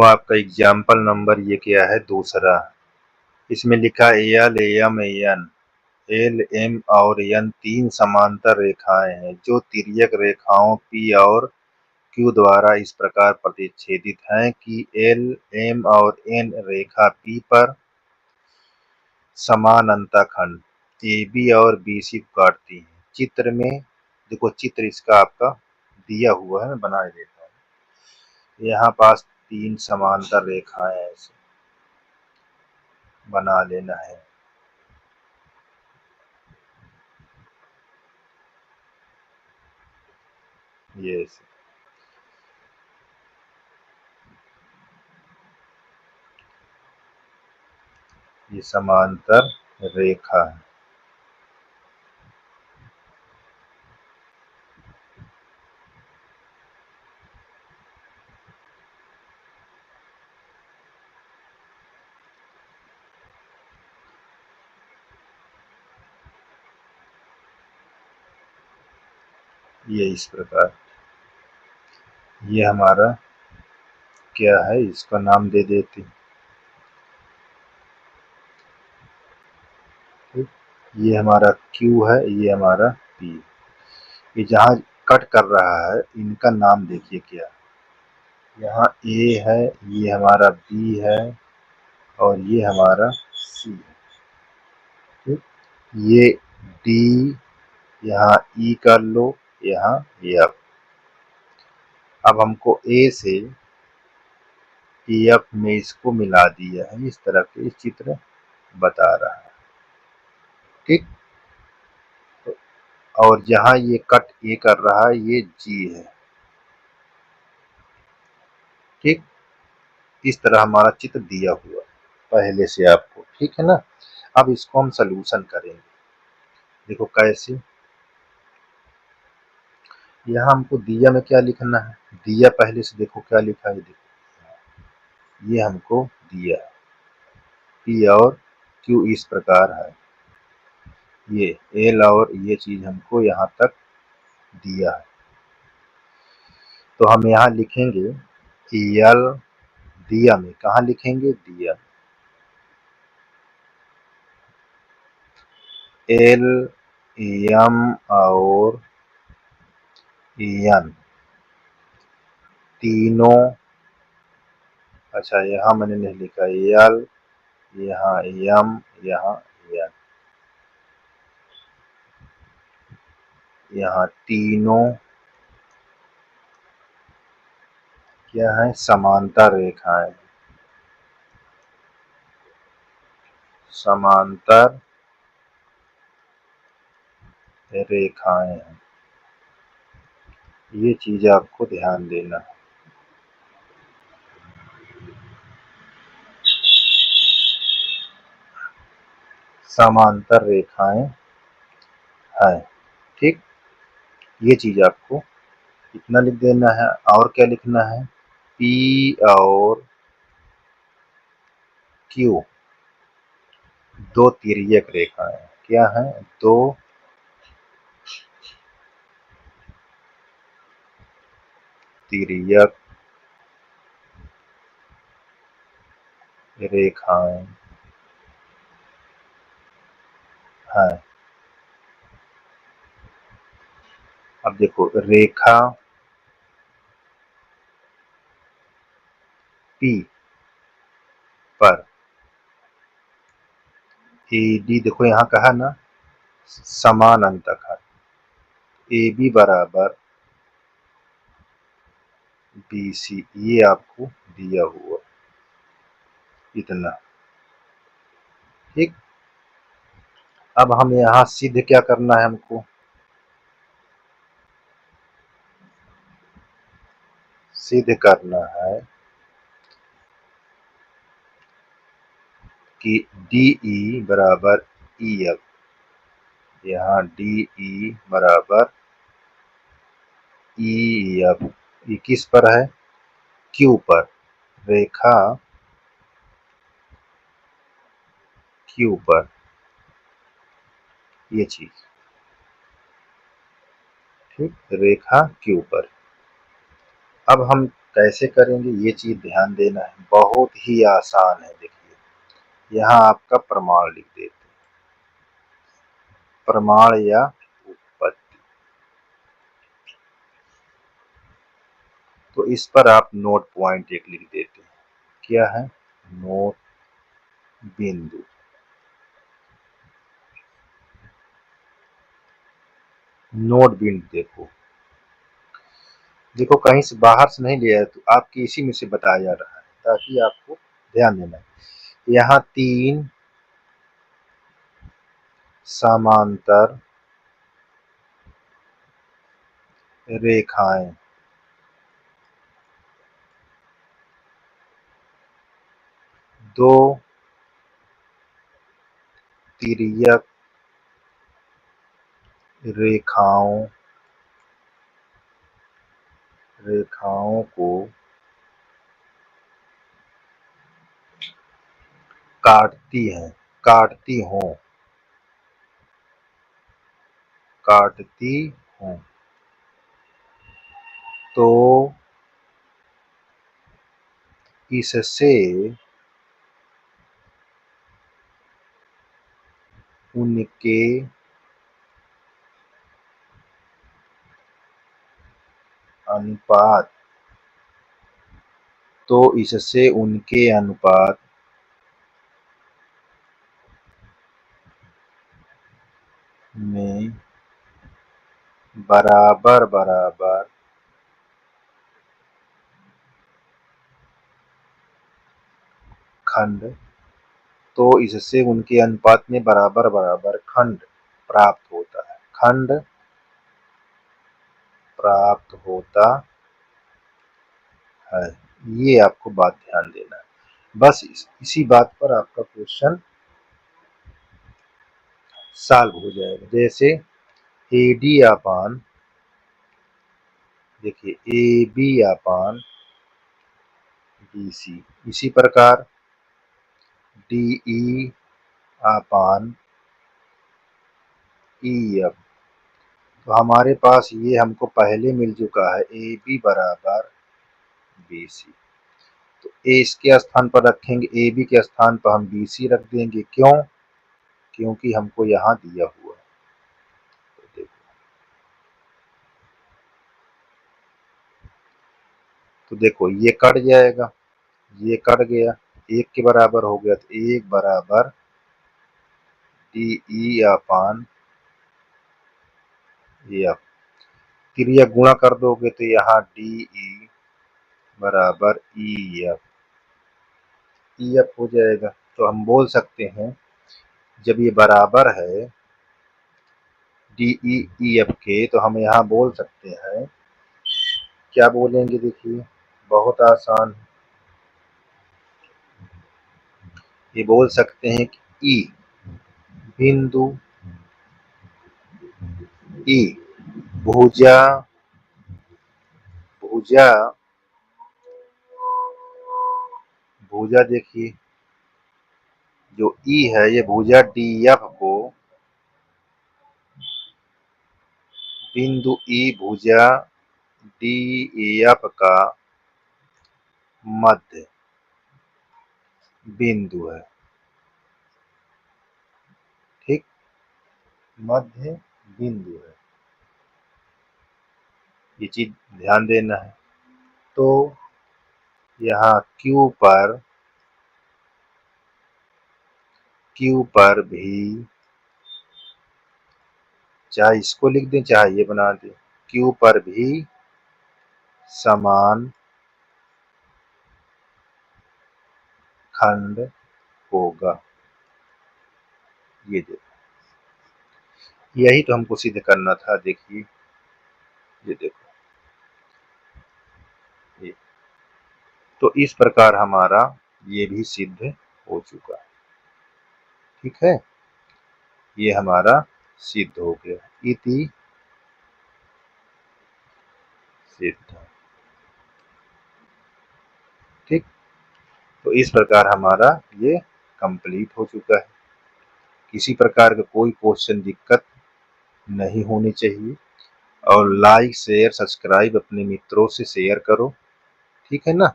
वो आपका example number ये क्या है, दूसरा। इसमें लिखा L M N, L M और एन तीन समांतर रेखाएं हैं जो तिर्यक रेखाओं पी और क्यू द्वारा इस प्रकार प्रतिच्छेदित हैं कि एल एम और एन रेखा पी पर समान अंतःखंड ए बी और बी सी को काटती है। चित्र में देखो, चित्र इसका आपका दिया हुआ है, मैं बना देता हूँ। यहाँ पास तीन समांतर रेखाएं ऐसे बना लेना है। ये समांतर रेखा है। ये इस प्रकार, ये हमारा क्या है, इसका नाम दे देते हैं। ये हमारा Q है, ये हमारा P। ये जहाँ कट कर रहा है इनका नाम देखिए क्या, यहाँ A है, ये हमारा B है और ये हमारा C है। ठीक, ये D, यहाँ E कर लो, यहाँ F। अब हमको A से F में इसको मिला दिया है, इस तरह के चित्र बता रहा है। ठीक, और जहाँ ये कट ए कर रहा है ये जी है। ठीक, इस तरह हमारा चित्र दिया हुआ पहले से आपको, ठीक है ना। अब इसको हम सलूशन करेंगे। देखो कैसे, यहाँ हमको दिया में क्या लिखना है, दिया पहले से देखो क्या लिखा है, देखो ये हमको दिया पी और क्यू इस प्रकार है, ये एल और ये चीज हमको यहाँ तक दिया है। तो हम यहाँ लिखेंगे एल, दिया में कहाँ लिखेंगे, दिया एल एम और एन तीनों, अच्छा यहाँ मैंने नहीं लिखा एल, यहाँ एम, यहाँ एन, यहाँ तीनों क्या है, समांतर रेखाएं, समांतर रेखाएं हैं। ये चीज आपको ध्यान देना है। समांतर रेखाएं हैं। ठीक, ये चीज आपको इतना लिख देना है। और क्या लिखना है, पी और क्यू दो तिर्यक रेखाएं, क्या है, दो तिर्यक रेखाएं हैं। अब देखो, रेखा P पर AD, देखो यहाँ कहा ना समान अंतःखंड AB बराबर BC, ये आपको दिया हुआ इतना। ठीक, अब हम यहाँ सिद्ध क्या करना है, हमको सिद्ध करना है कि DE बराबर EF, यहाँ DE बराबर EF, ये किस पर है, Q पर, रेखा Q पर, ये चीज। ठीक, रेखा Q पर। अब हम कैसे करेंगे ये चीज ध्यान देना है, बहुत ही आसान है। देखिए यहाँ आपका प्रमाण लिख देते हैं, प्रमाण या उत्पत्ति। तो इस पर आप नोट पॉइंट एक लिख देते हैं, क्या है, नोट बिंदु। नोट बिंदु देखो, देखो कहीं से बाहर से नहीं लिया है, तो आपकी इसी में से बताया जा रहा है ताकि आपको ध्यान देना है। यहाँ 3 समांतर रेखाएं, 2 तिर्यक रेखाओं को काटती हैं, काटती हों, तो इससे उनके अनुपात में बराबर बराबर खंड, तो इससे उनके अनुपात में बराबर बराबर खंड प्राप्त होता है, खंड प्राप्त होता है। ये आपको बात ध्यान देना है, बस इसी बात पर आपका क्वेश्चन सॉल्व हो जाएगा। जैसे AD अपान, देखिए AB अपान BC, इसी प्रकार DE अपान EF। तो हमारे पास ये हमको पहले मिल चुका है AB बराबर BC। तो A इसके स्थान पर रखेंगे, AB के स्थान पर हम BC रख देंगे। क्यों? क्योंकि हमको यहाँ दिया हुआ है। तो देखो, ये कट जाएगा, ये कट गया, 1 के बराबर हो गया, तो 1 बराबर DE अपान EF। क्रिया गुणा कर दोगे तो यहाँ DE बराबर EF हो जाएगा। तो हम बोल सकते हैं जब ये बराबर है DE EF के, तो हम यहाँ बोल सकते हैं, क्या बोलेंगे, देखिए बहुत आसान, ये बोल सकते हैं कि E बिंदु, E भुजा, भुजा भुजा देखिए जो E है, ये भुजा DF को बिंदु E भुजा DEF का मध्य बिंदु है। ठीक, मध्य बिंदु है, ये चीज ध्यान देना है। तो यहाँ Q पर भी, चाहे इसको लिख दें चाहे ये बना दें, Q पर भी समान खंड होगा। ये देखो, यही तो हमको सिद्ध करना था। देखिए ये देखो, ये तो इस प्रकार हमारा ये भी सिद्ध हो चुका है। ठीक है, ये हमारा सिद्ध हो गया, इति सिद्ध। ठीक, तो इस प्रकार हमारा ये कंप्लीट हो चुका है। किसी प्रकार का कोई क्वेश्चन दिक्कत नहीं होनी चाहिए। और लाइक शेयर सब्सक्राइब अपने मित्रों से शेयर करो। ठीक है ना।